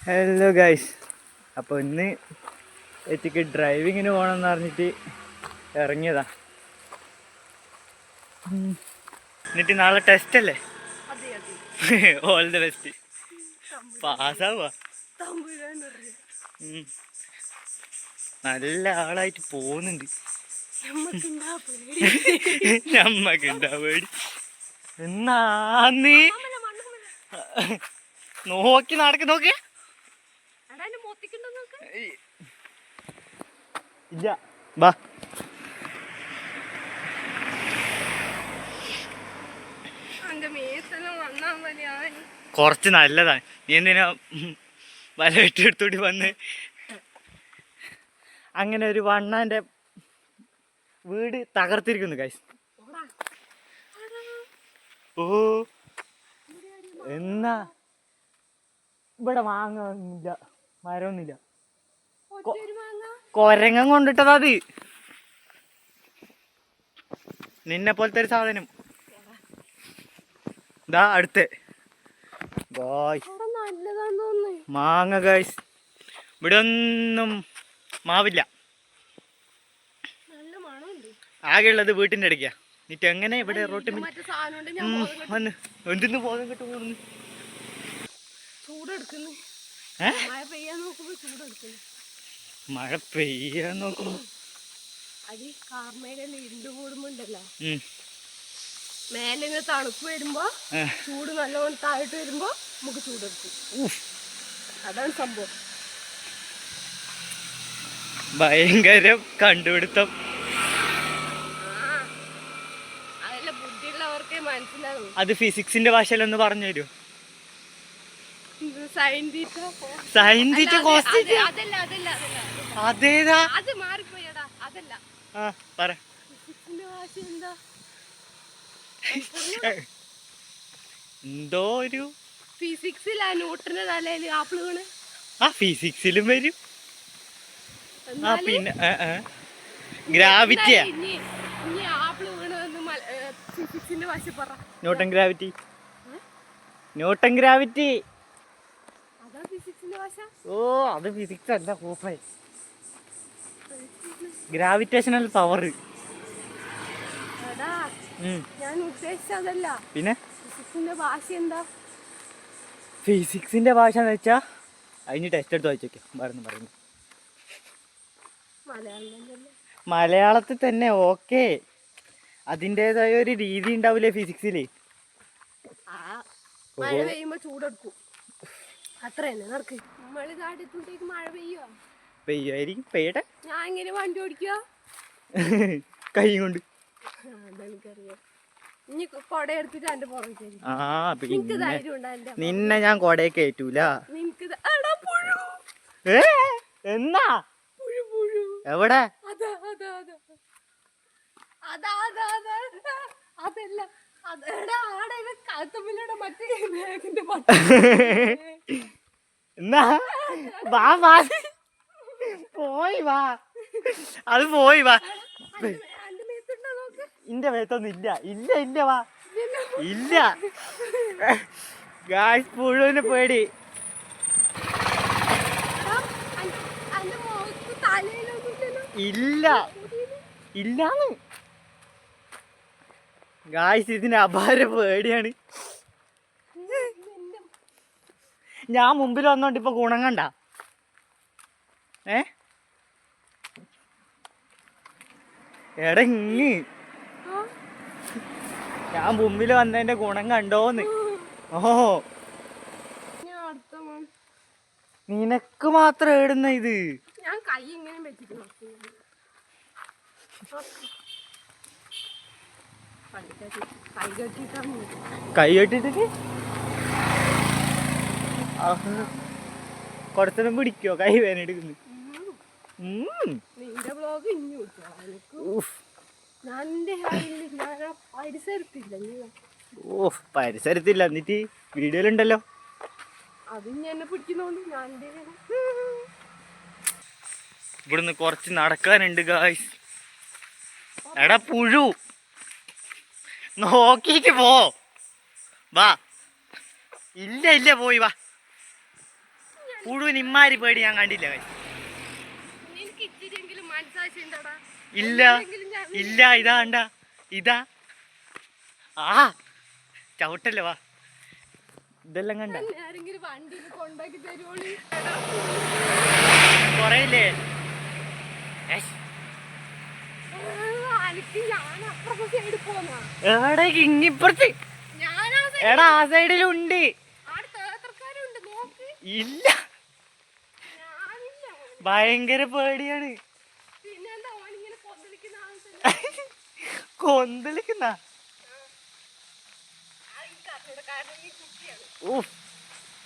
Hello guys, അപ്പോൾ ഇന്ന് എത്തിക്ക് ഡ്രൈവിങ്ങിന് പോകണമെന്ന് പറഞ്ഞിട്ട് ഇറങ്ങിയതാ. എന്നിട്ട് നാളെ ടെസ്റ്റ് അല്ലേ? All the best. പാസ്സാവുക. നല്ല ആളായിട്ട് പോകുന്നുണ്ട്. നമ്മക്കുണ്ടാ പേടി എന്നാന്ന് നോക്കി നോക്കി ഇല്ല. ബാ, കുറച്ച് നല്ലതാണ്. നീ എന്തിനാ വല വെട്ടിയെടുത്തോട്ടി വന്ന്? അങ്ങനെ ഒരു വണ്ണാന്റെ വീട് തകർത്തിരിക്കുന്നു ഗൈസ്. ഓ, എന്നാ ഇവിടെ മാങ്ങൊന്നുമില്ല, മരമൊന്നുമില്ല. കൊരങ്ങൻ കൊണ്ടിട്ടതാ അത്. നിന്നെ പോലത്തെ ഒരു സാധനം. ഇതാ അടുത്ത് മാങ്ങ ഗൈസ്. ഇവിടെ ഒന്നും മാവില്ല, ആകെയുള്ളത് വീട്ടിൻ്റെ ഇടയ്ക്കാ. എന്നിട്ട് എങ്ങനെ ഇവിടെ റോട്ടിൽ വന്ന് എന്തിന്ന് ബോധം കിട്ടും? മഴ പെയ്യാൻ നോക്കുമ്പോ മേലെ തണുപ്പ് വരുമ്പോ ചൂട് നല്ലോണം താഴോട്ട് വരുമ്പോ നമുക്ക് ചൂടെടുക്കും. അതാണ് സംഭവം. ഭയങ്കര കണ്ടുപിടുത്തം. അതല്ല, ബുദ്ധിയുള്ളവർക്കേ മനസ്സിലാവും. അത് ഫിസിക്സിന്റെ ഭാഷയിലൊന്ന് പറഞ്ഞു തരുമോ? അതേതാ? അത് മാറിപ്പോയടാ, അതല്ല. പറ. ഫിസിക്സിന്റെ ഭാഷ എന്താ? എന്തോ ഒരു ഫിസിക്സിലാ ന്യൂട്ടന്റെ തലയില് ആപ്പിള് വീണ്. ഫിസിക്സിലും വരും. പിന്നെ ഗ്രാവിറ്റിയാ. ആപ്പിള് വീണെന്ന് ഫിസിക്സിന്റെ ഭാഷ പറ. Newton gravity. Newton gravity. അതാ ഫിസിക്സിന്റെ ഭാഷ. ഓ, അത് ഫിസിക്സ് അല്ല കോപ്പായി. Gravitational power. ഞാൻ ഉദ്ദേശിച്ചതല്ല. പിന്നെ ഫിസിക്സിന്റെ ഭാഷ എന്താ? ഫിസിക്സിന്റെ ഭാഷ എന്ന് വെച്ചാ അതിന് ടെസ്റ്റ് എടുത്ത് വായിച്ചോക്കെ പറയുന്നു. മലയാളത്തിൽ തന്നെ. ഓക്കെ, അതിൻ്റെതായ ഒരു രീതി ഉണ്ടാവില്ലേ ഫിസിക്സില്? മഴ പെയ്യുമ്പോ ചൂടെടുക്കും, അത്ര തന്നെ. നടക്ക്. നമ്മള് നാട്ടിലേക്ക് മഴ പെയ്യുമായിരിക്കും. പെയ്യട്ടെ. ഞാൻ ഇങ്ങനെ വണ്ടി ഓടിക്കുക കൈ കൊണ്ട്. അതെനിക്കറിയാം. ഇനി കൊട എടുത്തിട്ട് എന്റെ പുറകെ. നിന്നെ ഞാൻ കൊടയെ കയറ്റൂല. എന്നാ എവിടെ? അതല്ല, എന്നാ വാ പോയി വാ. അത് പോയി വാ. ഇന്റെ മേത്തൊന്നും ഇല്ല വാ. ഇല്ല ഗായ്സ്, പുഴുവിന് പേടി. ഇല്ലാന്ന് ഗായ്സ്, ഇതിന് അപാര പേടിയാണ്. ഞാൻ മുമ്പിൽ വന്നോണ്ട് ഇപ്പൊ ഗുണം കണ്ട. എടങ്ങ്, ഞാൻ മുമ്പിൽ വന്നതിന്റെ ഗുണം കണ്ടോന്ന്. ഓ, നിനക്ക് മാത്രം ഏടുന്ന ഇത്. ഞാൻ കൈ ഇങ്ങനെ വെച്ചിട്ട് കൈ കെട്ടിട്ട് കുറച്ചൊന്നും പിടിക്കോ? കൈ വേന എടുക്കുന്നു. നിന്റെ ബ്ലോഗ് പരിസരത്തില്ല. എന്നിട്ട് വീഡിയോയിലുണ്ടല്ലോ. ഇവിടുന്ന് കുറച്ച് നടക്കാനുണ്ട് ഗായ്സ്. എടാ പുഴു, നോക്കിട്ട് പോ. വാ. ഇല്ല പോയി വാ. പുഴുവിന് ഇമ്മാരി പേടി ഞാൻ കണ്ടില്ല guys. നിനക്ക് ഇത്തിരിയെങ്കിലും മനസ്സാക്ഷി ഉണ്ടോടാ? ഇല്ല ഇല്ല ഇതാ കണ്ട ഇതാ ആ ചവിട്ടല്ലേ വാ ഇതെല്ലാം കണ്ട ആരെങ്കിലും വണ്ടിയിൽ കൊണ്ടാക്കി തരുവോളി കൊറയില്ലേ എനിക്ക് ഞാൻ അപ്പുറത്തെ സൈഡിൽ പോന്നാ എവിടെ ഇങ്ങിപ്പുറത്ത് ഞാനാ എടാ ആ സൈഡിലുണ്ട് ആടെ തേത്രക്കാരുണ്ട് നോക്ക് ഇല്ല ഞാനില്ല ഭയങ്കര പേടിയാണ് പിന്നെന്താ ഓനിങ്ങനെ കൊന്തളിക്കുന്ന ആൾക്കാർ കൊന്തളിക്കുന്ന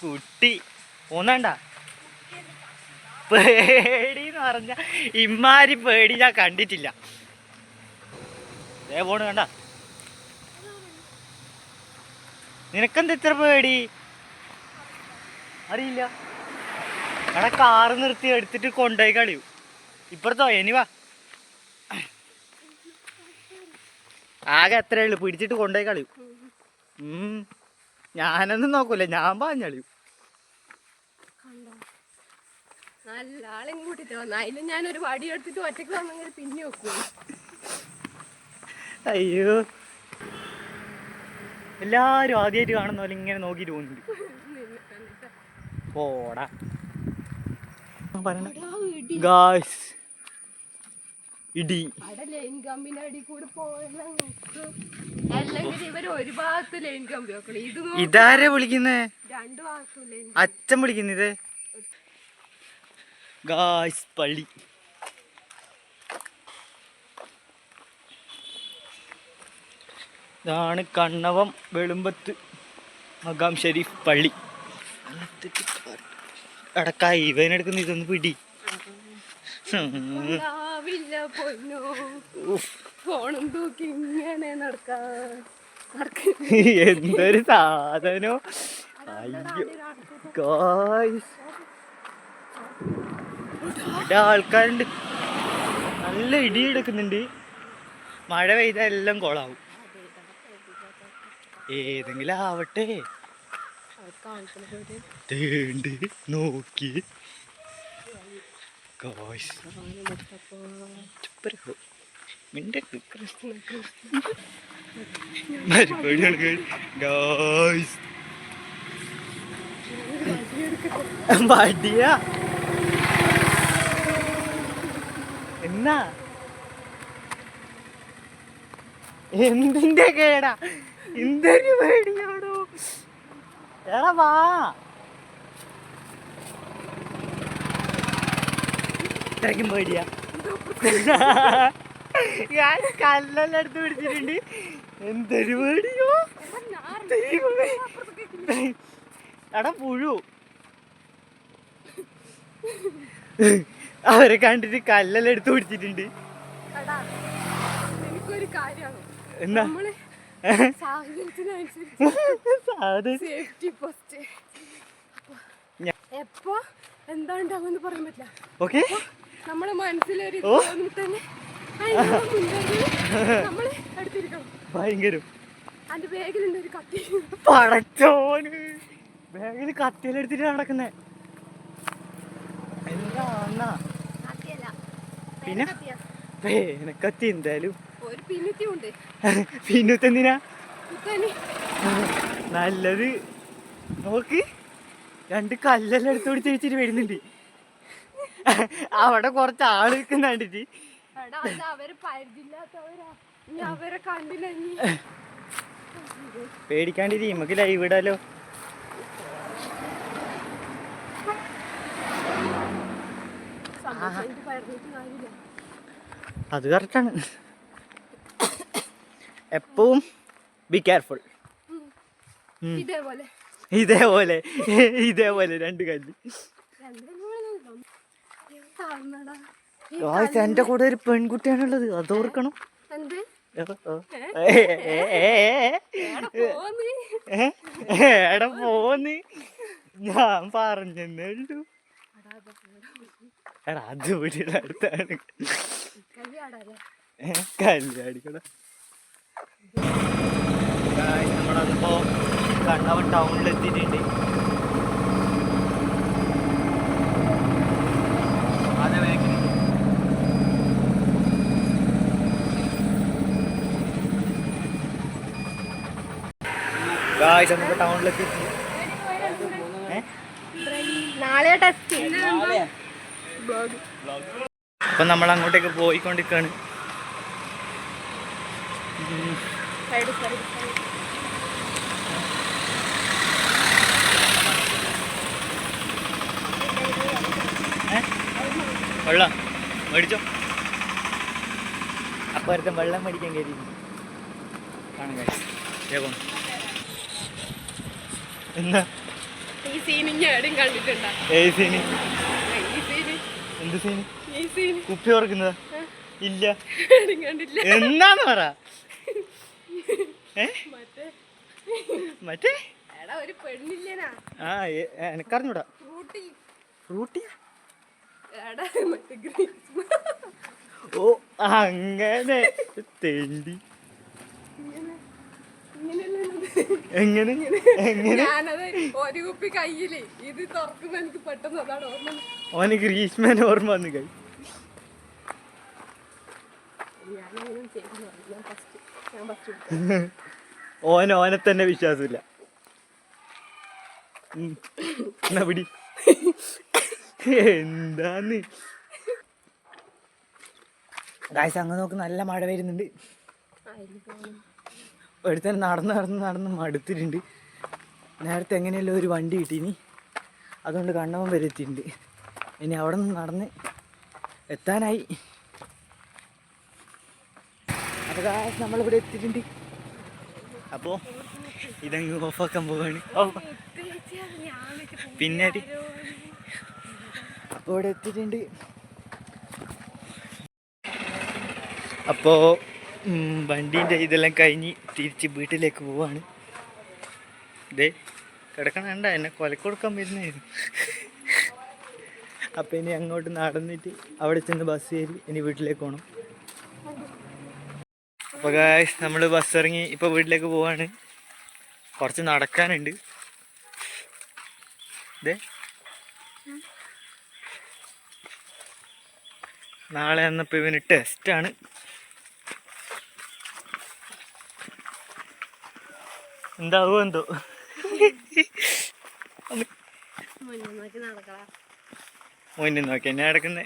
കുട്ടി ഒന്നണ്ട പേടിന്ന് പറഞ്ഞ ഇമ്മാരി പേടി ഞാൻ കണ്ടിട്ടില്ല ദേ പോണ് കണ്ട നിനക്കെന്താ ഇത്ര പേടി അറിയില്ല എടാ കാറ് നിർത്തി എടുത്തിട്ട് കൊണ്ടുപോയി കളിയൂ ഇപ്പുറത്തോ ഇനി വാ ആകെ എത്രയേ ഉള്ളൂ പിടിച്ചിട്ട് കൊണ്ടുപോയി കളിയൂ ഞാനൊന്നും നോക്കൂല ഞാൻ പാഞ്ഞളിയൂ നല്ല ആളെയും കൂട്ടിട്ട് വന്ന അതിലും ഞാനൊരു വടി എടുത്തിട്ട് ഒറ്റക്ക് വന്നെങ്കിൽ പിന്നെ വെക്കൂ അയ്യോ എല്ലാരും ആദ്യമായിട്ട് കാണുന്ന പോലെ ഇങ്ങനെ നോക്കിട്ട് പോകുന്നുണ്ട് പോടാ ഗായ്സ് ഇടി ലൈൻ കമ്പിന്റെ അടി കൂടെ പോയെല്ലാം അല്ലെങ്കിൽ ഇവര് ഒരു ഭാഗത്ത് ലൈൻ കമ്പി വെക്കണം ഇത് ഇതാരെ വിളിക്കുന്നേ രണ്ടു ഭാഗത്തും ലൈൻ അച്ഛൻ വിളിക്കുന്നത് ഗായ്സ് പള്ളി ഇതാണ് കണ്ണവം വെളുമ്പത്ത് മഖാം ഷരീഫ് പള്ളി എടക്കാ ഇവനെടുക്കുന്ന ഇതൊന്ന് പിടി ഫോണും തൂക്കി ഇങ്ങനെ എന്തൊരു സാധനോ അയ്യോ ഗായ്സ് ഇവിടെ ആൾക്കാരുണ്ട് നല്ല ഇടി എടുക്കുന്നുണ്ട് മഴ പെയ്താൽ എല്ലാം കൊളാവും ഏതെങ്കിലും ആവട്ടെ തേണ്ട് നോക്കി ഗായ്സ് മടിയാ എന്നാ എന്തിന്റെ കേടാ എന്തൊരു പേടിയാണോ എടാ വാ ഇത്രയ്ക്കും പേടിയാ ഞാൻ കല്ലെല്ലാം എടുത്ത് പിടിച്ചിട്ടുണ്ട് എന്തൊരു പേടിയോ എടാ പുഴു അവരെ കണ്ടിട്ട് കല്ലെല്ലാം എടുത്ത് പിടിച്ചിട്ടുണ്ട് എനിക്കൊരു കാര്യമാണ് എന്നാ സേഫ്റ്റി ഫസ്റ്റ് എപ്പോ എന്താ ഉണ്ടാവുമെന്ന് പറയാൻ പറ്റില്ല ഓക്കെ നമ്മളെ മനസ്സിലൊരു തന്നെ നമ്മള് എടുത്തിരിക്കണം ഭയങ്കരം അതിന്റെ ബാഗിലുണ്ട് ഒരു കത്തി പടച്ചോന് ബാഗില് കത്തിയെല്ലാം എടുത്തിട്ട് നടക്കുന്നേ എന്താ പിന്നെ പേനക്കത്തി എന്തായാലും ഒരു പിന്നത്തിയുണ്ട് പിന്നത്തെന്തിനാ നല്ലത് നോക്ക് രണ്ട് കല്ലെല്ലാം എടുത്ത് പിടിച്ച് വെച്ചിട്ട് വരുന്നുണ്ട് അവിടെ കുറച്ച് ആള് നിൽക്കുന്ന കണ്ടിട്ട് അവര് പരിചയമില്ലാത്തവരാ അവരെ കണ്ടില്ല പേടിക്കാണ്ടിരി നമുക്ക് ലൈവ് ഇടാലോ അത് കറക്റ്റാണ് എപ്പവും ബി കെയർഫുൾ ഇതേപോലെ ഇതേപോലെ രണ്ട് കല്ല് എന്റെ കൂടെ ഒരു പെൺകുട്ടിയാണുള്ളത് അതോർക്കണം എടാ പോന്ന് ഞാൻ പറഞ്ഞേ ഉള്ളൂ എടാ അത് വീട്ടിൽ അടുത്താണ് കല്യാണിക്കട നമ്മളതിപ്പോ കണ്ണവൻ ടൗണിലെത്തിയിട്ടുണ്ട് ഗായ്സ് നമുക്ക് ടൗണിലേക്ക് എത്തി. നാളെ ടെസ്റ്റ്. അപ്പം നമ്മൾ അങ്ങോട്ടേക്ക് പോയിക്കൊണ്ടിരിക്കുകയാണ്. വെള്ളം മേടിച്ചോ. അപ്പോൾ ഒരുത്തൻ വെള്ളം മേടിക്കാൻ കയറി കാണും ഗായ്സ്. വേഗം എന്നാ ഈ സീൻ എവിടെയും കണ്ടിട്ടുണ്ടോ? ഏത് സീന്? ഈ സീന്, എന്ത് സീന്? ഈ സീൻ കുപ്പി ഓർക്കുന്നതാ? ഇല്ല. എവിടെയും കണ്ടില്ല. എന്നാന്ന് പറ. മറ്റേ മറ്റേ എടാ ഒരു പെണ്ണില്ലനാ. ആ എനക്കറിഞ്ഞൂടാ. ഫ്രൂട്ടി. ഫ്രൂട്ടിയാ? എടാ മറ്റേ ഗ്രീസ്മ. ഓ അങ്ങനെ തെണ്ടി. എങ്ങനെ എങ്ങനെ? ഞാനത് ഒരു കുപ്പി കയ്യില് ഇത് തുറക്കുമ്പോ എനിക്ക് പെട്ടെന്ന് അതാണ് ഓർമ്മ. ഓന് ഗ്രീഷ്മേനെ ഓർമ്മ വന്നു കൈ. ഞാനങ്ങനെ ചെയ്യുന്നു. ഞാൻ ഫസ്റ്റ് ഓനെ തന്നെ വിശ്വാസമില്ല. എന്നാ പിടി. എന്താന്ന് ഗായ്സ് അങ്ങ് നോക്ക്, നല്ല മഴ വരുന്നുണ്ട്. ഒരുത്തന്നെ നടന്ന് മടുത്തിട്ടുണ്ട്. നേരത്തെ എങ്ങനെയല്ലോ ഒരു വണ്ടി കിട്ടീനി, അതുകൊണ്ട് കണ്ണവൻ വരെ എത്തിയിട്ടുണ്ട്. ഇനി അവിടെ നിന്ന് നടന്ന് എത്താനായി. അപ്പോൾ ഗായ്സ് നമ്മളിവിടെ എത്തിയിട്ടുണ്ട്. അപ്പോൾ ഇതങ്ങ് ഓഫാക്കാൻ പോവാണ്. പിന്നെ അപ്പോൾ ഇവിടെ എത്തിയിട്ടുണ്ട്. അപ്പോൾ വണ്ടീൻ്റെ ഇതെല്ലാം കഴിഞ്ഞ് തിരിച്ച് വീട്ടിലേക്ക് പോവാണ്. ഇതേ കിടക്കണണ്ട, എന്നെ കൊലക്കൊടുക്കാൻ വരുന്നതായിരുന്നു. അപ്പോൾ ഇനി അങ്ങോട്ട് നടന്നിട്ട് അവിടെ ചെന്ന് ബസ് കയറി ഇനി വീട്ടിലേക്ക് പോകണം. അപ്പോൾ ഗായ്സ് നമ്മൾ ബസ് ഇറങ്ങി ഇപ്പോൾ വീട്ടിലേക്ക് പോവാണ്. കുറച്ച് നടക്കാനുണ്ട്. ഇതേ നാളെ എന്നപ്പോൾ ഇവന് ടെസ്റ്റാണ്. എന്താവോ എന്തോ. മുന്നിൽ നോക്കി എന്നെ നടക്കുന്നേ.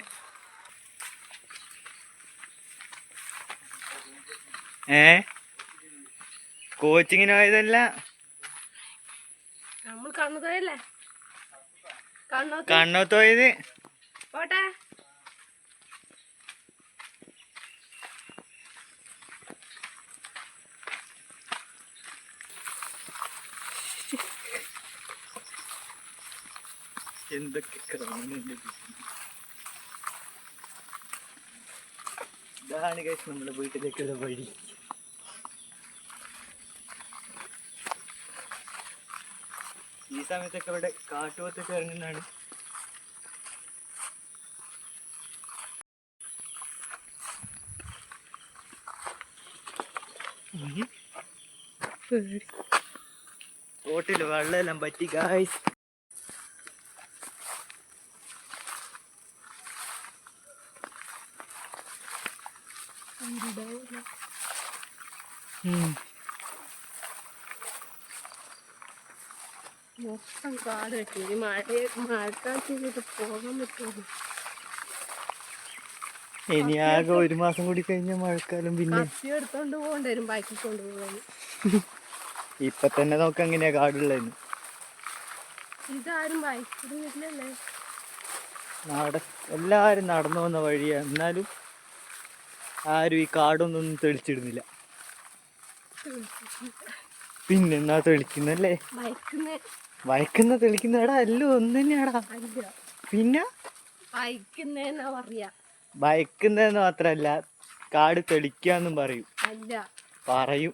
കോച്ചിങ്ങിന് പോയതല്ല, നമ്മൾ കണ്ണൂത്തോയല്ലേ? കണ്ണൂത്ത് പോയത്. പോട്ടെ. എന്തൊക്കെ ഇതാണ് ഗൈസ് നമ്മുടെ വീട്ടിലേക്കുള്ള വഴി. ഈ സമയത്തൊക്കെ ഇവിടെ കാട്ടുപോത്തൊക്കെ ഇറങ്ങുന്നതാണ്. തോട്ടിൽ വെള്ളമെല്ലാം പറ്റി ഗായ്സ്. മൊത്തം കാട് കെട്ടി. ഇനി മഴക്കാലത്ത് പോകാൻ പറ്റുമോ? ഇനി ആകെ ഒരു മാസം കൂടി കഴിഞ്ഞ മഴക്കാലം. പിന്നെ കത്തി എടുത്തോണ്ട് പോകേണ്ടി വരും, ബൈക്കിൽ കൊണ്ടുപോകാൻ. ഇപ്പൊ തന്നെ നോക്ക എങ്ങനെയാ കാടുള്ളതെന്ന്. ഇതാരും ബൈക്കിൽ വരില്ലല്ലേ? എല്ലാരും നടന്നു പോകുന്ന വഴിയാ, എന്നാലും ആരും ഈ കാടൊന്നും തെളിച്ചിടുന്നില്ല. പിന്നെന്നാ തെളിക്കുന്നല്ലേ? വയക്കുന്ന തെളിക്കുന്നടാ എല്ലാം ഒന്ന് തന്നെയാടാ. പിന്നെ വയക്കുന്നേന്നാ പറയാ. വയക്കുന്നതെന്ന് മാത്രല്ല, കാട് തെളിക്കാന്നും പറയും. അല്ല പറയും.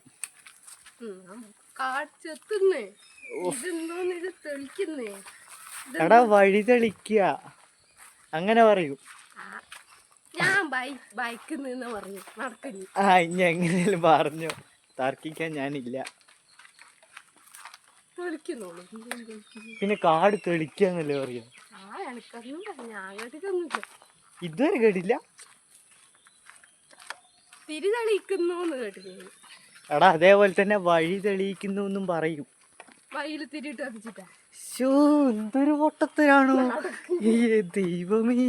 കാട് ചെത്തുന്നേ. ഇതെന്തോന്ന് ഇത് തെളിക്കുന്നേ? എടാ വഴി തെളിക്കുക അങ്ങനെ പറയൂ. ഞാൻ ബൈക്കുന്ന് പറഞ്ഞു നടക്കുന്നു. ആ ഇനി എങ്ങനെയാലും പറഞ്ഞോ, തർക്കിക്കാൻ ഞാനില്ല. പിന്നെ കാട് തെളിക്കാന്നല്ലേ പറയാ. ഇതുവരെ കേട്ടില്ല. തിരി തെളിയിക്കുന്നു കേട്ടില്ല. എടാ അതേപോലെ തന്നെ വഴി തെളിയിക്കുന്നു എന്നും പറയും. വയ്യിൽ തിരിയിട്ട് കത്തിച്ചിട്ടാ. ശോ, എന്തൊരു പൊട്ടത്തരാണോ ദൈവമേ.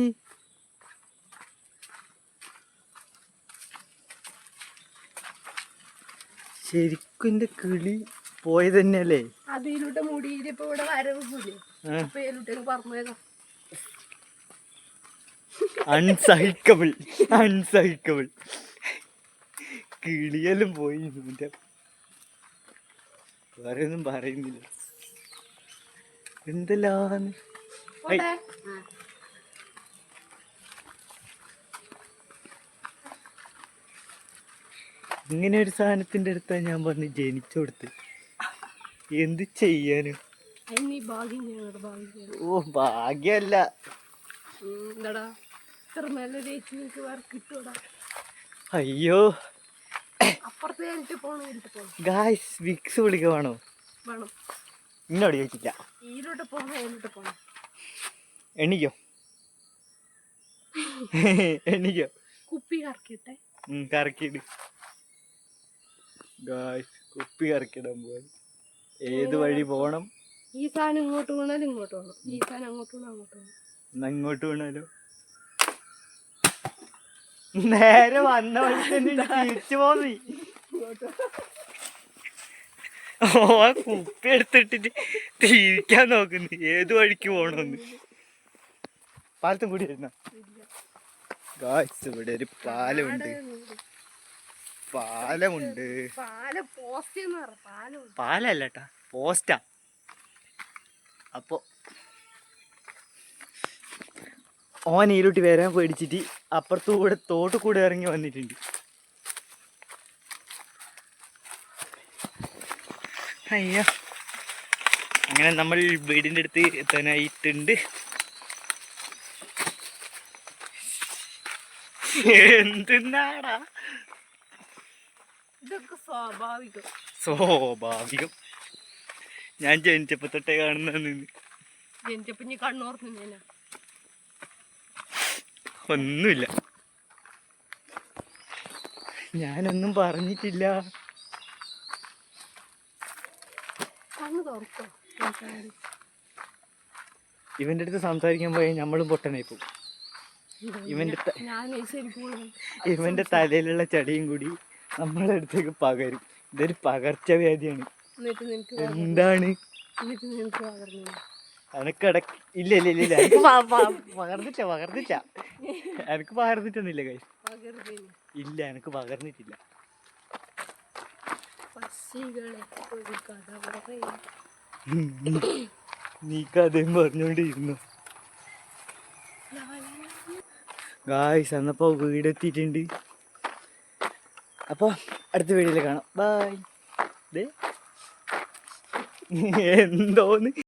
ശരിക്കും എന്റെ കിളി പോയത് തന്നെയല്ലേ. അതിലൂടെ മുടിയിൽ ഇപ്പൊ ഇവിടെ വരവില്ലേ, അപ്പൊ ഇതിലൂട്ടേക്ക് പറഞ്ഞേക്കാം. അൺസഹിക്കബിൾ, അൺസഹിക്കബിൾ. കിളിയെല്ലാം പോയി. വേറെ ഒന്നും പറയുന്നില്ല. എന്തെല്ലാം ഇങ്ങനെ ഒരു സാധനത്തിന്റെ അടുത്താ ഞാൻ പറഞ്ഞ് ജനിച്ചു കൊടുത്ത്. എന്ത് ചെയ്യാനും. ഓ, ഭാഗ്യല്ല. എന്താടാ ഇത്ര നല്ല ചേച്ചി നിനക്ക് വേറെ കിട്ടൂടാ. അയ്യോ, അപ്പുറത്ത് കഴിഞ്ഞിട്ട് പോണോ ഗായ്സ്, വിക്സ് വിളിക്ക വേണോ? വേണം. ഇന്നോട് ചോദിച്ചില്ല. ഈരോട്ട് പോണോ എന്നിട്ട് പോണോ? എണ്ണിക്കോ എണ്ണിക്കോ. കുപ്പി കറക്കിട്ടെ. കറക്കിട് ഗായ്സ്, കുപ്പി കറക്കിടാൻ പോവാൻ. ഏത് വഴി പോണം? ഈ സാധനം ഇങ്ങോട്ട് വീണാലും ഇങ്ങോട്ട് പോകണം, ഈ സാധനം അങ്ങോട്ട് വീണാൽ അങ്ങോട്ട് പോകണം. എന്നാ ഇങ്ങോട്ട് വീണാലോ? നേരെ വന്ന വഴി തന്നെ തിരിച്ചു പോന്നി. ഓ, കുപ്പി എടുത്തിട്ടിട്ട് തിരിക്കാൻ നോക്കുന്നു ഏത് വഴിക്ക് പോണോന്ന്. പാലത്തും കൂടി വരുന്ന ഗായ്സ്, ഇവിടെ ഒരു പാലമുണ്ട്. പാലമുണ്ട്. പാലല്ലട്ടാ, പോസ്റ്റാ. അപ്പൊ ഓൻ ഈരുട്ടി വരാൻ പേടിച്ചിട്ട് അപ്പുറത്തു കൂടെ തോട്ട് കൂടെ ഇറങ്ങി വന്നിട്ടുണ്ട്. അയ്യോ, അങ്ങനെ നമ്മൾ വീടിൻ്റെ അടുത്ത് എത്താനായിട്ടുണ്ട്. എന്തിനാടാ ഇതൊക്കെ സ്വാഭാവികം. സ്വാഭാവികം. ഞാൻ ജനിച്ചപ്പോ തൊട്ടേ കാണുന്ന. ജനിച്ചപ്പോ നീ കണ്ണോർന്നു. ഒന്നുമില്ല, ഞാനൊന്നും പറഞ്ഞിട്ടില്ല. ഇവന്റെ അടുത്ത് സംസാരിക്കാൻ പോയാൽ നമ്മളും പൊട്ടനായി പോകും. ഇവന്റെ തലയിലുള്ള ചടിയും കൂടി നമ്മളെ അടുത്തേക്ക് പകരും. ഇതൊരു പകർച്ചവ്യാധിയാണ്. എന്താണ് എനക്കിടക്ക് ഇല്ല ഇല്ല ഇല്ല എനിക്ക് പകർന്നിട്ട എനിക്ക് പകർന്നിട്ടൊന്നുമില്ല കൈ. ഇല്ല, എനിക്ക് പകർന്നിട്ടില്ല. നീ കഥയും പറഞ്ഞോണ്ടിരുന്നു. ഗായ്സ്, അന്നപ്പോ വീടെത്തിയിട്ടുണ്ട്. അപ്പൊ അടുത്ത വീഡിയോയിൽ കാണാം. ബൈ. എന്തോന്ന്